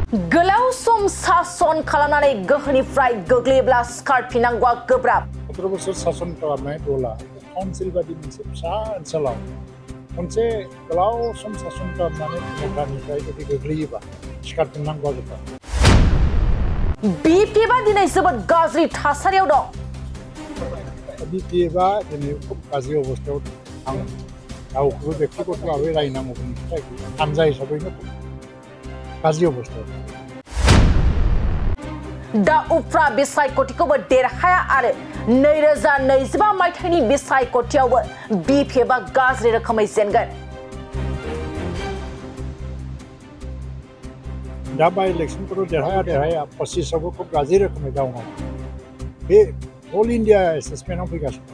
गोलाव सम सासन खालामनानै गोहोनिफ्राय गोग्लैयोब्ला सिखारफिननांगौआ गोब्राब। 17 बोसोर सासन खालामनाय दला काउन्सिल बादि मोनसे फिसा ओनसोलाव मोनसे गोलाव सम सासन खालामनानै मथानिफ्राय जुदि गोग्लैयोबा सिखारफिननांगौआ गोब्राब। BPFआ दिनै जोबोद गाज्रि थासारियाव दं। BPFआ दिनै खुब गाज्रि अबस्थायाव दं। आं रावखौबो बेक्तिगत भाबै रायनांगौनि थाखाय हानजा हिसाबैनो गाज्रि अबस्थायाव दं। दा उफ्रा बिसायख'थिखौबो देरहाया आरो 2025 मायथाइनि बिसायख'थियावबो BPFआ गाज्रि रोखोमै जेनगोन। दा बाय इलेक्शनफोराव देरहाया 25आवबो खुब गाज्रि रोखोमै दावनाय बे अल इन्डिया एसेसमेन्टआव फैगासिनो।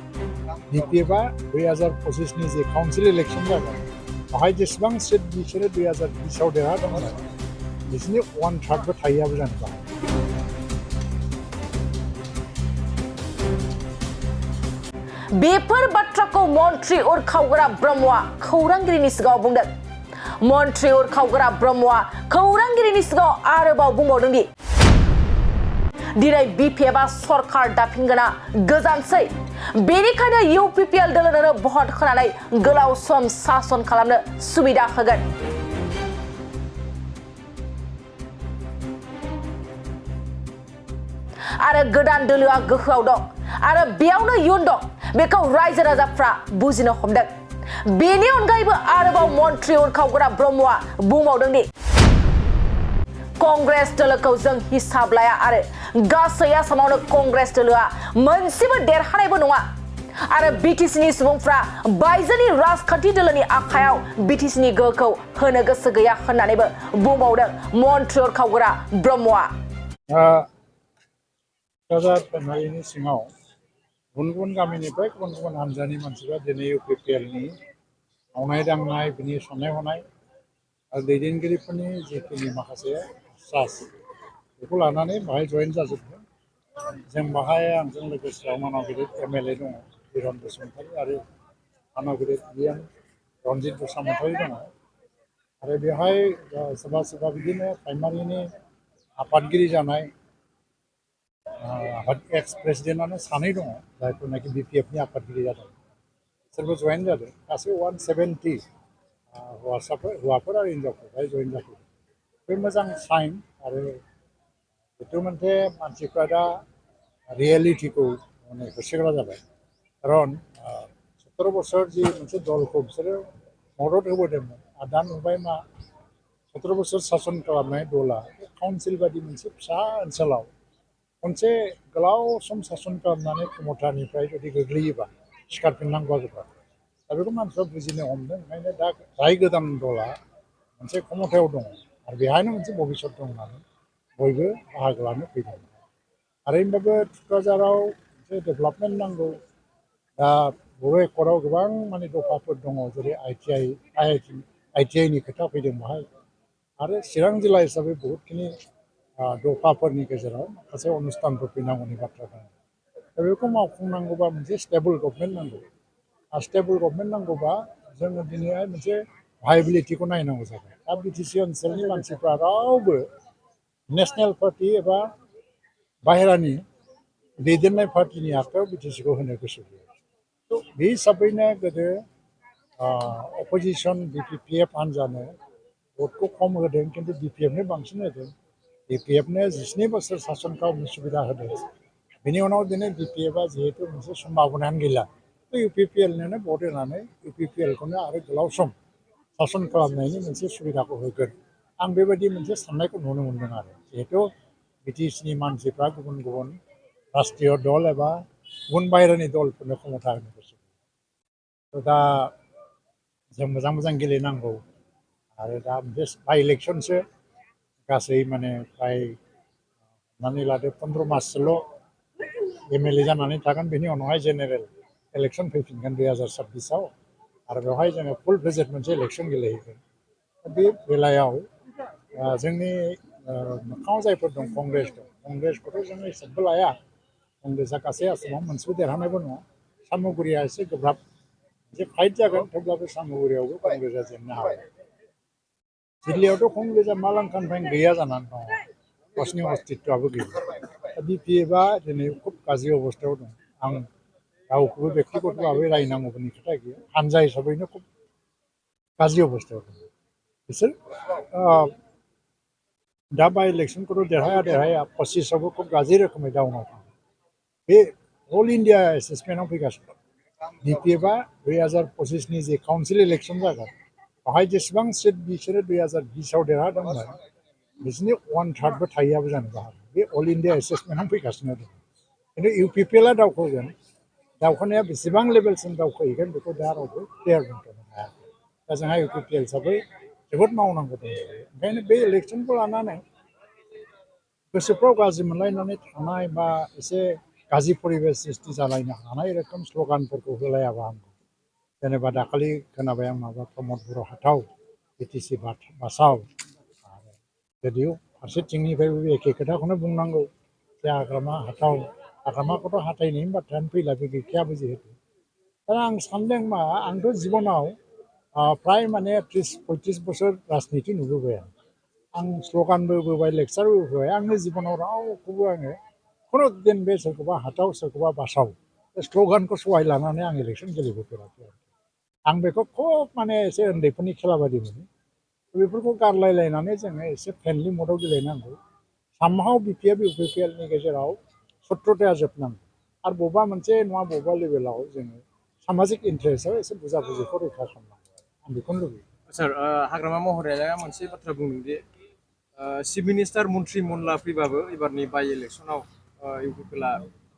BPFआ 2025नि जे काउन्सिल इलेक्शन जागोन बेवहाय जेसेबां सिट बिसोरो 2020आव देरहादोंमोन बिसोरनि 1/3 थाहैयाबो जानो हागौ। बेफोर बाथ्राखौ मन्त्रि उरखावग्रा ब्रह्मआ खौरांगिरिनि सिगाङाव बुंदों। मन्त्रि उरखावग्रा ब्रह्मआ खौरांगिरिनि सिगाङाव आरोबाव बुंबावदों दि दिनै BPFआ सरकार दाफिनगोना गोजानसै, बेनिखायनो UPPL दोलोनो भट होनानै गोलाव सम सासन खालामनो सुबिदा होगोन। आरो गोदान दोलोआ गोहोआव दं आरो बेयावनो इयुन दं बेखौ रायजो राजाफ्रा बुजिनो हमदों। बेनि अनगायैबो आरोबाव मन्त्रि उरखावग्रा ब्रह्मआ बुंबावदों दि कंग्रेस दोलोखौ जों हिसाब लाया आरो गासै आसामावनो कंग्रेस दोलोआ मोनसेबो देरहानायबो नङा आरो BTCनि सुबुंफ्रा बायजोनि राजखान्थि दोलोनि आखायाव BTCनि गोहोखौ होनो गोसो गैया होननानैबो बुंबावदों मन्त्रि उरखावग्रा ब्रह्मआ। क'क्राझार फेमालिनि सिङाव गुबुन गुबुन गामिनिफ्राय गुबुन गुबुन हानजानि मानसिफ्रा दिनै UPPLनि मावनाय दांनाय बिनि साननाय हनाय आरो दैदेनगिरिफोरनि जिखिनि माखासे सास बेखौ लानानै बाहाय जयेन जाजोबदों। जों बाहाय आंजों लोगोसे मानाव गिदिर MLA दङ बिरन बसुमतारी आरो मानाव गिदिर बिएम रनजित बसुमतारी दङ आरो बेवहाय सोरबा बिदिनो प्राइमारिनि आफादगिरि जानाय एक्स प्रेसिडेन्टआनो सानै दङ जायफोरनाखि BPFनि आफादगिरि जादों बिसोरबो जयेन जादों। गासै 170 हौवाफोर आरो हिन्जावफोर बेहाय जयेन जाफैदों। बे मोजां साइन आरो बेथ' मोनसे मानसिफ्रा दा रियेलिटिखौ माने होसोग्रा जाबाय। खारन 17 बोसोर जि मोनसे दलखौ बिसोरो मदद होबोदोंमोन आरो दा नुबाय मा 17 बोसोर सासन खालामनाय दला काउन्सिल बादि मोनसे फिसा ओनसोलाव मोनसे गोलाव सम सासन खालामनानै मथानिफ्राय जुदि गोग्लैयोबा सिखारफिननांगौआ गोब्राब। दा बेखौ मानसिफ्रा बुजिनो हमदों। ओंखायनो दा जाय गोदान दला मोनसे क्षमतायाव दङ आरो बेहायनो मोनसे भबिसत दं होननानै बयबो बाहागो लानो फैदों। आरो होनबाबो क'क्राझाराव मोनसे डेभेलपमेन्ट नांगौ। दा बर' एकर्डआव गोबां माने दफाफोर दङ जेरै ITI नि खोथा फैदों बाहाय आरो चिरां जिल्ला हिसाबै बहुतखिनि दफाफोरनि गेजेराव माखासे अनुस्थानफोर फैनांगौनि बाथ्रा दङ। दा बेखौ मावफुंनांगौबा मोनसे स्टेबल गभर्नमेन्ट नांगौ। स्टेबल गभर्नमेन्ट नांगौबा जोङो दिनैहाय मोनसे भायबिलिटिखौ नायनांगौ जाबाय। दा BTC ओनसोलनि मानसिफ्रा रावबो नेसनेल पार्टि एबा बाहेरानि दैदेननाय पार्टिनि आखायाव BTCखौ होनो गोसो गैया। बे हिसाबैनो गोदो अपोजिसन BPF हान्जानो भटखौ खम होदों खिन्थु BPFनो बांसिन होदों। BPFनो 19 बोसोर सासन खालामनो सुबिदा होदों। बेनि उनाव दिनै BPFआ जिहेतु मोनसे सम्भाबनायानो गैला UPPLनो भट होनानै UPPLखौनो आरो गोलाव सम सासन खालामनायनि मोनसे सुबिदाखौ होगोन। आं बेबायदि मोनसे साननायखौ नुनो मोनदों आरो जिहेतु BTCनि मानसिफ्रा गुबुन गुबुन राष्ट्रीय दल एबा गुबुन बाहेरानि दलफोरनो क्षमता होनो गोसो। दा जों मोजां गेलेनांगौ आरो दा मोनसे बाय इलेक्शनसो गासै माने फ्राय हमनानै लादो 15 माससोल' MLA जानानै थागोन। बेनि उनावहाय जेनेरेल इलेक्शन फैफिनगोन 2026आव आरो बेवहाय जोङो फुल फ्लेजेड मोनसे इलेक्शन गेलेहैगोन। बे बेलायाव जोंनि मोखाङाव जायफोर दं कंग्रेसखौथ' जोङो हिसाबबो लाया। कंग्रेसआ गासै आसामाव मोनसेबो देरहानायबो नङा। सामुगुरिया एसे गोब्राब मोनसे फाइट जागोन थेवब्लाबो सामुगुरियावबो कंग्रेसआ जेननो हागौ। दिल्लीयावथ' कंग्रेसआ मालांखानिफ्रायनो गैया जानानै दङ गावसिनि अस्तित्वआबो गैया बिपिएफआ दिनै खुब गाज्रि अबस्थायाव दं आं रावखौबो बेक्तिगत भाबै रायनांगौनि खोथा गैया हानजा हिसाबैनो खुब गाज्रि अबस्थायाव दं बिसोर दा बाय इलेक्सनखौथ' देरहाया पसिसावबो खुब गाज्रि रोखोमै डाउनाव थाङो बे अल इन्डिया एसेसमेन्टआव फैगासिनो बिपिएफआ 2025नि जे काउन्सिल इलेक्सन जागोन बेवहाय जेसेबां सिट बिसोरो 2020आव देरहादोंमोन बिसोरनि 1/3बो थाहैयाबो जानो हागौ बे अल इन्डिया एसेसमेन्टआव फैगासिनो दं खिन्थु इउपिपिएलआ दावखोगोन दावखोनाया बेसेबां लेभेलसिम दावखोहैगोन बेखौ दा रावबो क्लियार बुंथ'नो हायाखै दा जोंहा इउपिपिएल हिसाबै जोबोद मावनांगौ दं ओंखायनो बे इलेक्सनखौ लानानै गोसोफ्राव गाज्रि मोनलायनानै थानाय बा एसे गाज्रि परिबेस सृष्टि जालायनो हानाय रोखोम स्ल'गानफोरखौ होलायाबा हामगौ जेनेबा दाखालि खोनाबाय आं माबा प्रमद बर' हाथाव बिटिसि बासाव आरो जुदिও फारसेथिंनिफ्रायबो एखे खोथाखौनो बुंनांगौ जे हाग्रामाखौथ' हाथायनायनि बाथ्रायानो फैला बे गैखायाबो जिहेतु दा आं सानदों मा आंथ' जिबनाव फ्राय माने 30-35 बोसोर राजनिति नुबोबाय आं स्ल'गानबो होबोबाय लेक्सारबो होबोबाय आंनि जिबनाव रावखौबो आङो खुनु दिन बे सोरखौबा हाथाव सोरखौबा बासाव बे स्ल'गानखौ सहाय लानानै आं इलेक्सन गेलेबोफेराखै आं बेखौ खुब माने एसे उन्दैफोरनि खेला बायदि मोनो बेफोरखौ गारलायलायनानै जोङो एसे फ्रेन्डलि मदाव गेलेनांगौ सामहाव बिपिएफ इउपिपिएलनि गेजेराव सत्र'ताया जोबनांगौ आरो बबेबा मोनसे नङा बबेबा लेभेलाव जोङो सामाजिक इन्टारेस्टआव एसे बुजाबुजिखौ रैखा खालामनांगौ आं बेखौनो लुबैयो सार हाग्रामा महराया मोनसे बाथ्रा बुंदों दि चिफ मिनिस्टार मन्त्रि मनला फैबाबो एबारनि बाइ इलेक्सनाव इउपिपिएलआ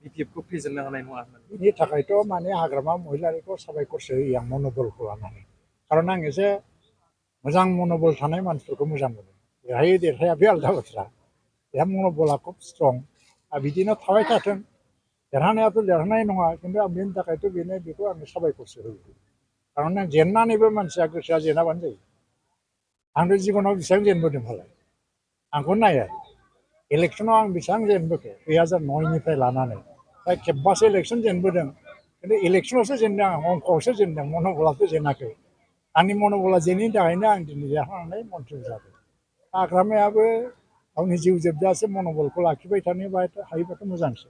बिपिएफखौ फेजेननो हानाय नङा होननानै बिनि थाखायथ' माने हाग्रामा महिलारिखौ साबायखरसो होयो आं मन'बलखौ लानानै खारन आं एसे मोजां मन'बल थानाय मानसिफोरखौ मोजां मोनो देरहायो देरहाया बे आलादा बाथ्रा बेहा मन'बला खुब स्ट्रं आरो बिदिनो थाबाय थाथों देरहानायाथ' देरहानाय नङा खिन्थु आं बेनि थाखायथ' बेनो बेखौ आं साबायखरसो होयो खारन आं जेननानैबो मानसिया गोसोआ जेनाबानो जायो आंथ' जिबनाव बेसेबां जेनबोदों फालाय आंखौ नाया इलेक्सनाव आं बेसेबां जेनबोखो 2009निफ्राय लानानै दा खेबबासो इलेक्सन जेनबोदों खिन्थु इलेक्सनावसो जेनदों आं अंकआवसो जेनदों मन'बलाथ' जेनाखै आंनि मन'बला जेनैनि थाखायनो आं दिनै देरहानानै मन्थ्रि जादों हाग्रामायाबो गावनि जिउ जोबजासे मन'बलखौ लाखिबाय थानो हायोबाथ' मोजांसो